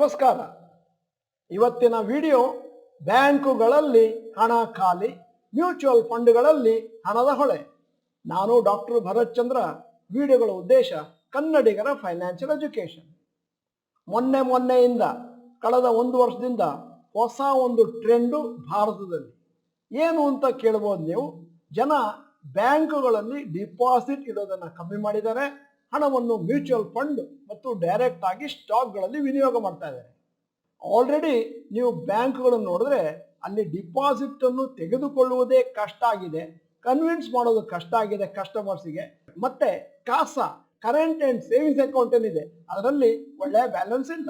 ನಮಸ್ಕಾರ. ಇವತ್ತಿನ ವಿಡಿಯೋ ಬ್ಯಾಂಕುಗಳಲ್ಲಿ ಹಣ ಖಾಲಿ, ಮ್ಯೂಚುವಲ್ ಫಂಡ್ಗಳಲ್ಲಿ ಹಣದ ಹೊಳೆ. ನಾನು ಡಾಕ್ಟರ್ ಭರತ್ ಚಂದ್ರ. ವಿಡಿಯೋಗಳ ಉದ್ದೇಶ ಕನ್ನಡಿಗರ ಫೈನಾನ್ಷಿಯಲ್ ಎಜುಕೇಶನ್. ಮೊನ್ನೆಯಿಂದ ಕಳೆದ ಒಂದು ವರ್ಷದಿಂದ ಹೊಸ ಒಂದು ಟ್ರೆಂಡು ಭಾರತದಲ್ಲಿ ಏನು ಅಂತ ಕೇಳಬಹುದು ನೀವು. ಜನ ಬ್ಯಾಂಕುಗಳಲ್ಲಿ ಡಿಪಾಸಿಟ್ ಇಡೋದನ್ನು ಕಮ್ಮಿ ಮಾಡಿದ್ದಾರೆ, ಹಣವನ್ನು ಮ್ಯೂಚುವಲ್ ಫಂಡ್ ಮತ್ತು ಡೈರೆಕ್ಟ್ ಆಗಿ ಸ್ಟಾಕ್ಗಳಲ್ಲಿ ವಿನಿಯೋಗ ಮಾಡ್ತಾ ಇದ್ದಾರೆ. ಆಲ್ರೆಡಿ ನೀವು ಬ್ಯಾಂಕ್ಗಳನ್ನು ನೋಡಿದ್ರೆ ಅಲ್ಲಿ ಡಿಪಾಸಿಟ್ ಅನ್ನು ತೆಗೆದುಕೊಳ್ಳುವುದೇ ಕಷ್ಟ ಆಗಿದೆ, ಕನ್ವಿನ್ಸ್ ಮಾಡೋದು ಕಷ್ಟ ಆಗಿದೆ ಕಸ್ಟಮರ್ಸ್ಗೆ. ಮತ್ತೆ CASA current and savings account ಏನಿದೆ ಅದರಲ್ಲಿ ಒಳ್ಳೆಯ ಬ್ಯಾಲೆನ್ಸ್ ಇಲ್ಲ.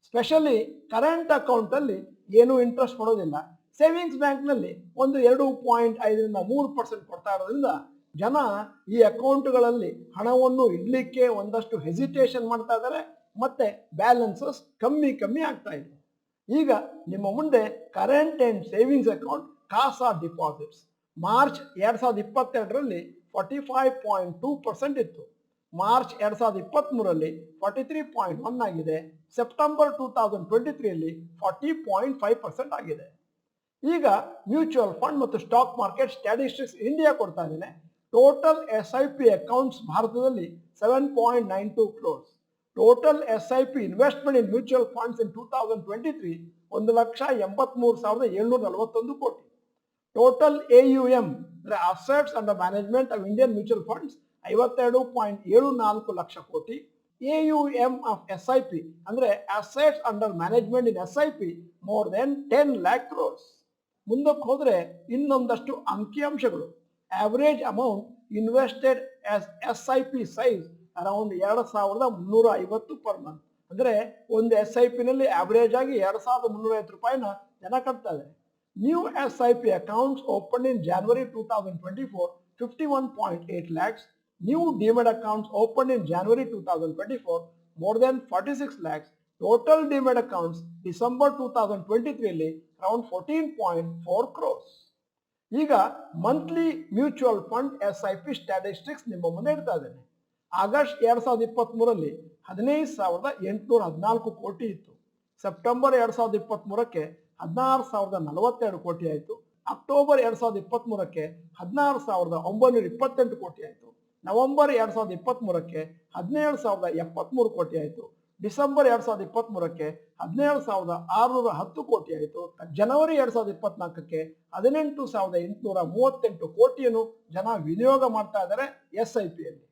ಸ್ಪೆಷಲಿ ಕರೆಂಟ್ ಅಕೌಂಟ್ ಅಲ್ಲಿ ಏನು ಇಂಟ್ರೆಸ್ಟ್ ಕೊಡೋದಿಲ್ಲ. ಸೇವಿಂಗ್ಸ್ ಬ್ಯಾಂಕ್ನಲ್ಲಿ ಒಂದು 2.5ರಿಂದ 3% ಕೊಡ್ತಾ ಇರೋದ್ರಿಂದ ಜನ ಈ ಅಕೌಂಟ್ಗಳಲ್ಲಿ ಹಣವನ್ನು ಇಡ್ಲಿಕ್ಕೆ ಒಂದಷ್ಟು ಹೆಸಿಟೇಷನ್ ಮಾಡ್ತಾ ಇದ್ದಾರೆ, ಮತ್ತೆ ಬ್ಯಾಲೆನ್ಸಸ್ ಕಮ್ಮಿ ಆಗ್ತಾ ಇದೆ. ಈಗ ನಿಮ್ಮ ಮುಂದೆ current and savings account CASA deposits March 2022ರಲ್ಲಿ 45.2% ಇತ್ತು. ಮಾರ್ಚ್ 2023ರಲ್ಲಿ 43.1 ಆಗಿದೆ. ಸೆಪ್ಟೆಂಬರ್ 2023ಯಲ್ಲಿ 40.5% ಆಗಿದೆ. ಈಗ ಮ್ಯೂಚುವಲ್ ಫಂಡ್ ಮತ್ತು ಸ್ಟಾಕ್ ಮಾರ್ಕೆಟ್ ಸ್ಟ್ಯಾಟಿಸ್ಟಿಕ್ಸ್ ಇಂಡಿಯಾ ಕೊಡ್ತಾ ಇದ್ದೇನೆ. ಟೋಟಲ್ SIP ಅಕೌಂಟ್ಸ್ ಭಾರತದಲ್ಲಿ 7.92 crores. Total SIP investment in mutual funds in 2023 1,83,741 ಕೋಟಿ. ಟೋಟಲ್ AUM ಅಂದ್ರೆ assets under management of Indian mutual funds 52.74 ಲಕ್ಷ ಕೋಟಿ. AUM ಆಫ್ SIP ಅಂದ್ರೆ assets under management in SIP more than 10 lakh crores. ಮುಂದಕ್ಕೆ ಹೋದ್ರೆ ಇನ್ನೊಂದಷ್ಟು ಅಂಕಿಅಂಶಗಳು. Average amount invested as SIP size around 2,350 per month. ಅಂದ್ರೆ ಒಂದು SIP ನಲ್ಲಿ ಆವರೇಜ್ ಆಗಿ 2,350 ರೂಪಾಯಿನ ಜನ ಕಟ್ತಾ ಇದ್ದಾರೆ. New SIP accounts open in January 2024 51.8 lakhs. New demat accounts open in January 2024 more than 46 lakhs. Total demat accounts December 2023ರಲ್ಲಿ around 14.4 crores. ಈಗ monthly mutual fund SIP statistics ನಿಮ್ಮ ಮುಂದೆ ಇಡ್ತಾ ಇದ್ದೇನೆ. ಆಗಸ್ಟ್ 2023ರಲ್ಲಿ 15,814 ಕೋಟಿ ಇತ್ತು. ಸೆಪ್ಟೆಂಬರ್ 2023ಕ್ಕೆ 16,042 ಕೋಟಿ ಆಯಿತು. ಅಕ್ಟೋಬರ್ 2023ಕ್ಕೆ 16,928 ಕೋಟಿ ಆಯಿತು. ನವೆಂಬರ್ 2023ಕ್ಕೆ 17,073 ಕೋಟಿ ಆಯಿತು. ಡಿಸೆಂಬರ್ 2023ಕ್ಕೆ 17,610 ಕೋಟಿ ಆಯಿತು. ಜನವರಿ 2024ಕ್ಕೆ 18,838 ಕೋಟಿಯನ್ನು ಜನ ವಿನಿಯೋಗ ಮಾಡ್ತಾ ಇದ್ದಾರೆ SIPಯಲ್ಲಿ.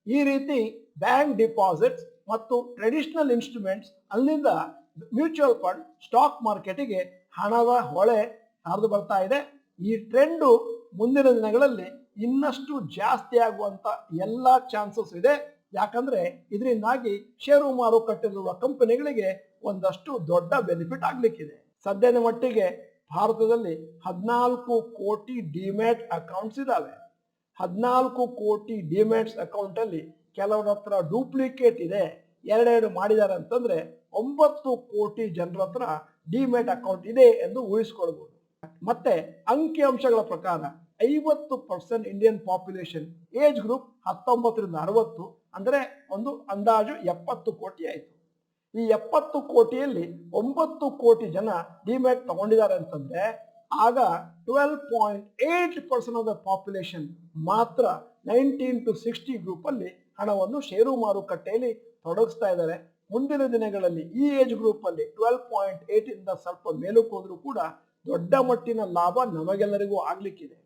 ಈ ರೀತಿ ಬ್ಯಾಂಕ್ ಡಿಪಾಸಿಟ್ಸ್ ಮತ್ತು ಟ್ರೆಡಿಷನಲ್ ಇನ್ಸ್ಟ್ರೂಮೆಂಟ್ಸ್ ಅಲ್ಲಿಂದ ಮ್ಯೂಚುವಲ್ ಫಂಡ್ ಸ್ಟಾಕ್ ಮಾರ್ಕೆಟಿಗೆ ಹಣದ ಹೊಳೆ ಹರಿದು ಬರ್ತಾ ಇದೆ. ಈ ಟ್ರೆಂಡು ಮುಂದಿನ ದಿನಗಳಲ್ಲಿ ಇನ್ನಷ್ಟು ಜಾಸ್ತಿ ಆಗುವಂತ ಎಲ್ಲ ಚಾನ್ಸಸ್ ಇದೆ. ಯಾಕಂದ್ರೆ ಇದರಿಂದಾಗಿ ಷೇರು ಮಾರುಕಟ್ಟೆಯಲ್ಲಿರುವ ಕಂಪನಿಗಳಿಗೆ ಒಂದಷ್ಟು ದೊಡ್ಡ ಬೆನಿಫಿಟ್ ಆಗ್ಲಿಕ್ಕಿದೆ. ಸದ್ಯದ ಮಟ್ಟಿಗೆ ಭಾರತದಲ್ಲಿ 14 ಕೋಟಿ ಡಿಮ್ಯಾಟ್ ಅಕೌಂಟ್ಸ್ ಇದಾವೆ. 14 ಕೋಟಿ ಡಿಮ್ಯಾಟ್ಸ್ ಅಕೌಂಟ್ ಅಲ್ಲಿ ಕೆಲವರ ಹತ್ರ ಡೂಪ್ಲಿಕೇಟ್ ಇದೆ, ಎರಡೆರಡು ಮಾಡಿದ್ದಾರೆ ಅಂತಂದ್ರೆ 9 ಕೋಟಿ ಜನರ ಹತ್ರ ಡಿಮ್ಯಾಟ್ ಅಕೌಂಟ್ ಇದೆ ಎಂದು ಊಹಿಸ್ಕೊಳ್ಬಹುದು. ಮತ್ತೆ ಅಂಕಿಅಂಶಗಳ ಪ್ರಕಾರ 50% ಇಂಡಿಯನ್ ಪಾಪ್ಯುಲೇಷನ್ ಏಜ್ ಗ್ರೂಪ್ 19ರಿಂದ 60 ಅಂದ್ರೆ ಒಂದು ಅಂದಾಜು 70 ಕೋಟಿ ಆಯಿತು. ಈ 70 ಕೋಟಿಯಲ್ಲಿ 9 ಕೋಟಿ ಜನ ಡಿಮ್ಯಾಟ್ ತಗೊಂಡಿದ್ದಾರೆ ಅಂತಂದ್ರೆ ಆಗ 12.8% ಆಫ್ ದ ಪಾಪ್ಯುಲೇಷನ್ ಮಾತ್ರ 19 to 60 ಗ್ರೂಪ್ ಅಲ್ಲಿ ಹಣವನ್ನು ಷೇರು ಮಾರುಕಟ್ಟೆಯಲ್ಲಿ ತೊಡಗಿಸ್ತಾ ಇದ್ದಾರೆ. ಮುಂದಿನ ದಿನಗಳಲ್ಲಿ ಈ ಏಜ್ ಗ್ರೂಪ್ ಅಲ್ಲಿ 12.8 ಇಂದ ಸ್ವಲ್ಪ ಮೇಲಕ್ಕೆ ಹೋದ್ರೂ ಕೂಡ ದೊಡ್ಡ ಮಟ್ಟಿನ ಲಾಭ ನಮಗೆಲ್ಲರಿಗೂ ಆಗ್ಲಿಕ್ಕಿದೆ.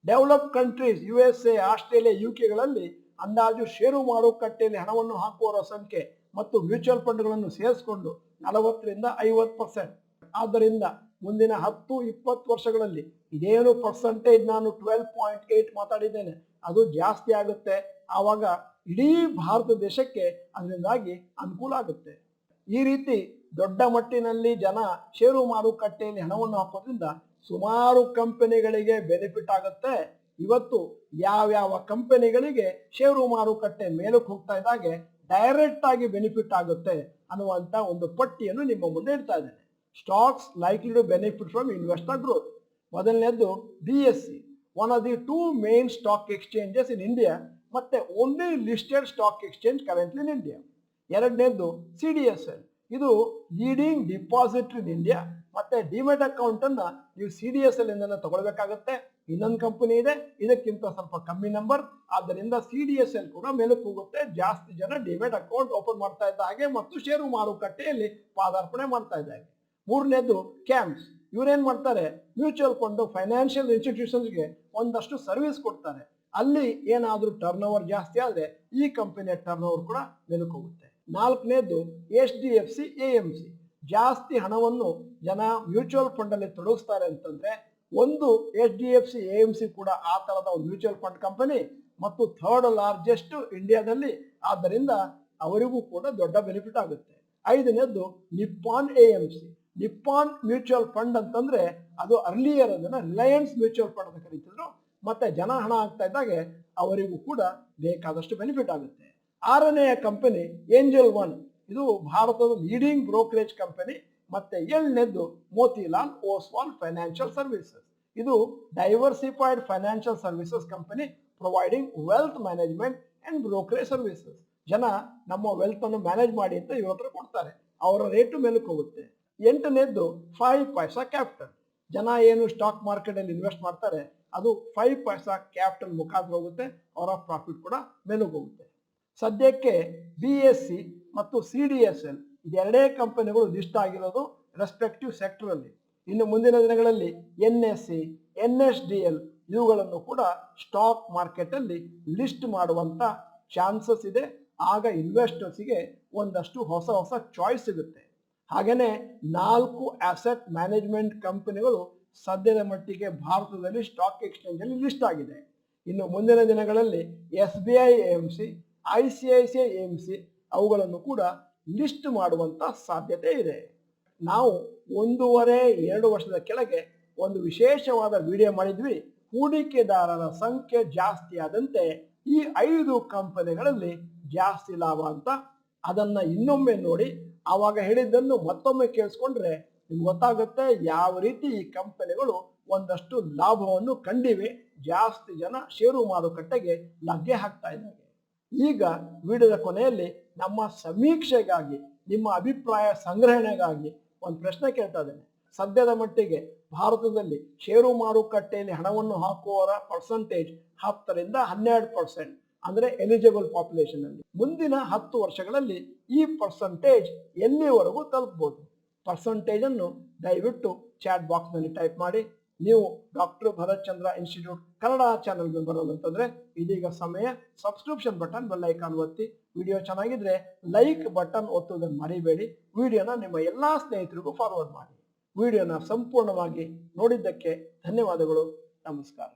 ಡೆವಲಪ್ ಕಂಟ್ರೀಸ್ USA, ಆಸ್ಟ್ರೇಲಿಯಾ, UKಗಳಲ್ಲಿ ಅಂದಾಜು ಷೇರು ಮಾರುಕಟ್ಟೆಯಲ್ಲಿ ಹಣವನ್ನು ಹಾಕುವವರ ಸಂಖ್ಯೆ ಮತ್ತು ಮ್ಯೂಚುವಲ್ ಫಂಡ್ಗಳನ್ನು ಸೇರಿಸಿಕೊಂಡು 40ರಿಂದ 50%. ಆದ್ದರಿಂದ ಮುಂದಿನ 10-20 ವರ್ಷಗಳಲ್ಲಿ ಇದೇನು ಪರ್ಸೆಂಟೇಜ್ ನಾನು 12.8 ಮಾತಾಡಿದ್ದೇನೆ ಅದು ಜಾಸ್ತಿ ಆಗುತ್ತೆ. ಆವಾಗ ಇಡೀ ಭಾರತ ದೇಶಕ್ಕೆ ಅದರಿಂದಾಗಿ ಅನುಕೂಲ ಆಗುತ್ತೆ. ಈ ರೀತಿ ದೊಡ್ಡ ಮಟ್ಟಿನಲ್ಲಿ ಜನ ಷೇರು ಮಾರುಕಟ್ಟೆಯಲ್ಲಿ ಹಣವನ್ನು ಹಾಕೋದ್ರಿಂದ ಸುಮಾರು ಕಂಪನಿಗಳಿಗೆ ಬೆನಿಫಿಟ್ ಆಗುತ್ತೆ. ಇವತ್ತು ಯಾವ್ಯಾವ ಕಂಪನಿಗಳಿಗೆ ಷೇರು ಮಾರುಕಟ್ಟೆ ಮೇಲಕ್ಕೆ ಹೋಗ್ತಾ ಇದ್ದಾಗೆ ಡೈರೆಕ್ಟ್ ಆಗಿ ಬೆನಿಫಿಟ್ ಆಗುತ್ತೆ ಅನ್ನುವಂತ ಒಂದು ಪಟ್ಟಿಯನ್ನು ನಿಮ್ಮ ಮುಂದೆ ಇಡ್ತಾ ಇದ್ದೇನೆ. Stocks likely to benefit from investor growth. ಮೊದಲನೇದು BSE, one of the 2 main stock exchanges in India ಮತ್ತೆ only listed stock exchange currently in India. ಎರಡನೇದು CDSL, ಇದು ಲೀಡಿಂಗ್ ಡಿಪಾಸಿಟರಿ ಇನ್ ಇಂಡಿಯಾ. ಮತ್ತೆ ಡಿಮೆಟ್ ಅಕೌಂಟ್ ಅನ್ನ ನೀವು CDSL ಇಂದ ತಗೊಳ್ಬೇಕಾಗತ್ತೆ. ಇನ್ನೊಂದು company ಇದೆ, ಇದಕ್ಕಿಂತ ಸ್ವಲ್ಪ ಕಮ್ಮಿ ನಂಬರ್, ಆದ್ದರಿಂದ CDSL ಕೂಡ ಮೇಲಕ್ಕೆ ಹೋಗುತ್ತೆ. ಜಾಸ್ತಿ ಜನ ಡಿಮೆಟ್ ಅಕೌಂಟ್ ಓಪನ್ ಮಾಡ್ತಾ ಇದ್ದ ಹಾಗೆ ಮತ್ತು ಷೇರು ಮಾರುಕಟ್ಟೆಯಲ್ಲಿ ಪಾದಾರ್ಪಣೆ ಮಾಡ್ತಾ ಇದ್ದಾರೆ. ಮೂರನೇದು ಕ್ಯಾಂಪ್ಸ್. ಇವ್ರೇನ್ ಮಾಡ್ತಾರೆ, ಮ್ಯೂಚುವಲ್ ಫಂಡ್ ಫೈನಾನ್ಷಿಯಲ್ ಇನ್ಸ್ಟಿಟ್ಯೂಷನ್ಸ್ಗೆ ಒಂದಷ್ಟು ಸರ್ವಿಸ್ ಕೊಡ್ತಾರೆ. ಅಲ್ಲಿ ಏನಾದ್ರೂ ಟರ್ನ್ ಓವರ್ ಜಾಸ್ತಿ ಆದ್ರೆ ಈ ಕಂಪನಿಯ ಟರ್ನ್ ಓವರ್ ಕೂಡ ಮೇಲಕ್ಕೆ ಹೋಗುತ್ತೆ. ನಾಲ್ಕನೇದು HDFC AMC. ಜಾಸ್ತಿ ಹಣವನ್ನು ಜನ ಮ್ಯೂಚುವಲ್ ಫಂಡ್ ಅಲ್ಲಿ ತೊಡಗಿಸ್ತಾರೆ ಅಂತಂದ್ರೆ ಒಂದು HDFC AMC ಕೂಡ ಆ ತರದ ಒಂದು ಮ್ಯೂಚುವಲ್ ಫಂಡ್ ಕಂಪನಿ ಮತ್ತು ಥರ್ಡ್ ಲಾರ್ಜೆಸ್ಟ್ ಇಂಡಿಯಾದಲ್ಲಿ. ಆದ್ದರಿಂದ ಅವರಿಗೂ ಕೂಡ ದೊಡ್ಡ ಬೆನಿಫಿಟ್ ಆಗುತ್ತೆ. ಐದನೇದು Nippon AMC. Nippon mutual fund ಅಂತಂದ್ರೆ ಅದು ಅರ್ಲಿಯರ್ ಅದನ್ನ ರಿಲಯನ್ಸ್ ಮ್ಯೂಚುವಲ್ ಫಂಡ್ ಅಂತ ಕರೀತಿದ್ರು. ಮತ್ತೆ ಜನ ಹಣ ಆಗ್ತಾ ಇದ್ದಾಗೆ ಅವರಿಗೂ ಕೂಡ ಬೇಕಾದಷ್ಟು ಬೆನಿಫಿಟ್ ಆಗುತ್ತೆ. ಆರನೆಯ ಕಂಪನಿ ಏಂಜಲ್ ಒನ್. ಇದು ಭಾರತದ ಲೀಡಿಂಗ್ ಬ್ರೋಕರೇಜ್ ಕಂಪನಿ. ಮತ್ತೆ ಏಳನೇದು ಮೋತಿಲಾಲ್ ಓಸ್ವಾಲ್ ಫೈನಾನ್ಷಿಯಲ್ ಸರ್ವಿಸಸ್. ಇದು diversified financial services company providing wealth management and brokerage services. ಜನ ನಮ್ಮ ವೆಲ್ತ್ ಅನ್ನು ಮ್ಯಾನೇಜ್ ಮಾಡಿ ಅಂತ ಇವ್ರ ಹತ್ರ ಕೊಡ್ತಾರೆ, ಅವರ ರೇಟು ಮೇಲಕ್ಕೆ ಹೋಗುತ್ತೆ. ಎಂಟನೇದ್ದು 5 ಪೈಸಾ ಕ್ಯಾಪಿಟಲ್. ಜನ ಏನು ಸ್ಟಾಕ್ ಮಾರ್ಕೆಟ್ ಅಲ್ಲಿ ಇನ್ವೆಸ್ಟ್ ಮಾಡ್ತಾರೆ ಅದು 5 ಪೈಸಾ ಕ್ಯಾಪಿಟಲ್ ಮುಖಾಂತರ ಹೋಗುತ್ತೆ, ಅವರ ಪ್ರಾಫಿಟ್ ಕೂಡ ಮೇಲಕ್ಕೆ ಹೋಗುತ್ತೆ. ಸದ್ಯಕ್ಕೆ BSE ಮತ್ತು CDSL ಇದೆರಡೇ ಕಂಪನಿಗಳು ಲಿಸ್ಟ್ ಆಗಿರೋದು ರೆಸ್ಪೆಕ್ಟಿವ್ ಸೆಕ್ಟರ್ ಅಲ್ಲಿ. ಇನ್ನು ಮುಂದಿನ ದಿನಗಳಲ್ಲಿ NSE, NSDL ಇವುಗಳನ್ನು ಕೂಡ ಸ್ಟಾಕ್ ಮಾರ್ಕೆಟ್ ಅಲ್ಲಿ ಲಿಸ್ಟ್ ಮಾಡುವಂತ ಚಾನ್ಸಸ್ ಇದೆ. ಆಗ ಇನ್ವೆಸ್ಟರ್ಸ್ಗೆ ಒಂದಷ್ಟು ಹೊಸ ಹೊಸ ಚಾಯ್ಸ್ ಸಿಗುತ್ತೆ. ಹಾಗೇನೆ 4 ಅಸೆಟ್ ಮ್ಯಾನೇಜ್ಮೆಂಟ್ ಕಂಪನಿಗಳು ಸದ್ಯದ ಮಟ್ಟಿಗೆ ಭಾರತದಲ್ಲಿ ಸ್ಟಾಕ್ ಎಕ್ಸ್ಚೇಂಜ್ ಅಲ್ಲಿ ಲಿಸ್ಟ್ ಆಗಿದೆ. ಇನ್ನು ಮುಂದಿನ ದಿನಗಳಲ್ಲಿ SBI AMC, ICICI AMC ಅವುಗಳನ್ನು ಕೂಡ ಲಿಸ್ಟ್ ಮಾಡುವಂತ ಸಾಧ್ಯತೆ ಇದೆ. ನಾವು 1.5-2 ವರ್ಷದ ಕೆಳಗೆ ಒಂದು ವಿಶೇಷವಾದ ವಿಡಿಯೋ ಮಾಡಿದ್ವಿ. ಹೂಡಿಕೆದಾರರ ಸಂಖ್ಯೆ ಜಾಸ್ತಿ ಆದಂತೆ ಈ 5 ಕಂಪನಿಗಳಲ್ಲಿ ಜಾಸ್ತಿ ಲಾಭ ಅಂತ. ಅದನ್ನ ಇನ್ನೊಮ್ಮೆ ನೋಡಿ, ಆವಾಗ ಹೇಳಿದ್ದನ್ನು ಮತ್ತೊಮ್ಮೆ ಕೇಳಿಸ್ಕೊಂಡ್ರೆ ನಿಮ್ಗೆ ಗೊತ್ತಾಗುತ್ತೆ ಯಾವ ರೀತಿ ಈ ಕಂಪನಿಗಳು ಒಂದಷ್ಟು ಲಾಭವನ್ನು ಕಂಡಿವೆ. ಜಾಸ್ತಿ ಜನ ಷೇರು ಮಾರುಕಟ್ಟೆಗೆ ಲಗ್ಗೆ ಹಾಕ್ತಾ ಇದ್ದಾರೆ. ಈಗ ವಿಡಿಯೋದ ಕೊನೆಯಲ್ಲಿ ನಮ್ಮ ಸಮೀಕ್ಷೆಗಾಗಿ, ನಿಮ್ಮ ಅಭಿಪ್ರಾಯ ಸಂಗ್ರಹಣೆಗಾಗಿ ಒಂದು ಪ್ರಶ್ನೆ ಕೇಳ್ತಾ ಇದ್ದೇನೆ. ಸದ್ಯದ ಮಟ್ಟಿಗೆ ಭಾರತದಲ್ಲಿ ಷೇರು ಮಾರುಕಟ್ಟೆಯಲ್ಲಿ ಹಣವನ್ನು ಹಾಕುವವರ ಪರ್ಸೆಂಟೇಜ್ 10-12% ಅಂದ್ರೆ ಎಲಿಜಿಬಲ್ ಪಾಪ್ಯುಲೇಷನ್ ಅಲ್ಲಿ. ಮುಂದಿನ 10 ವರ್ಷಗಳಲ್ಲಿ ಈ ಪರ್ಸೆಂಟೇಜ್ ಎಲ್ಲಿವರೆಗೂ ತಲುಪಬಹುದು? ಪರ್ಸೆಂಟೇಜ್ ಅನ್ನು ದಯವಿಟ್ಟು ಚಾಟ್ ಬಾಕ್ಸ್ ನಲ್ಲಿ ಟೈಪ್ ಮಾಡಿ. ನೀವು ಡಾಕ್ಟರ್ ಭರತ್ ಚಂದ್ರ ಇನ್ಸ್ಟಿಟ್ಯೂಟ್ ಕನ್ನಡ ಚಾನೆಲ್ಗೆ ಬರೋದಂತಂದ್ರೆ ಇದೀಗ ಸಮಯ. ಸಬ್ಸ್ಕ್ರಿಪ್ಷನ್ ಬಟನ್, ಬೆಲ್ ಐಕಾನ್ ಒತ್ತಿ. ವಿಡಿಯೋ ಚೆನ್ನಾಗಿದ್ರೆ ಲೈಕ್ ಬಟನ್ ಒತ್ತುವುದನ್ನು ಮರಿಬೇಡಿ. ವಿಡಿಯೋನ ನಿಮ್ಮ ಎಲ್ಲಾ ಸ್ನೇಹಿತರಿಗೂ ಫಾರ್ವರ್ಡ್ ಮಾಡಿ. ವಿಡಿಯೋನ ಸಂಪೂರ್ಣವಾಗಿ ನೋಡಿದ್ದಕ್ಕೆ ಧನ್ಯವಾದಗಳು. ನಮಸ್ಕಾರ.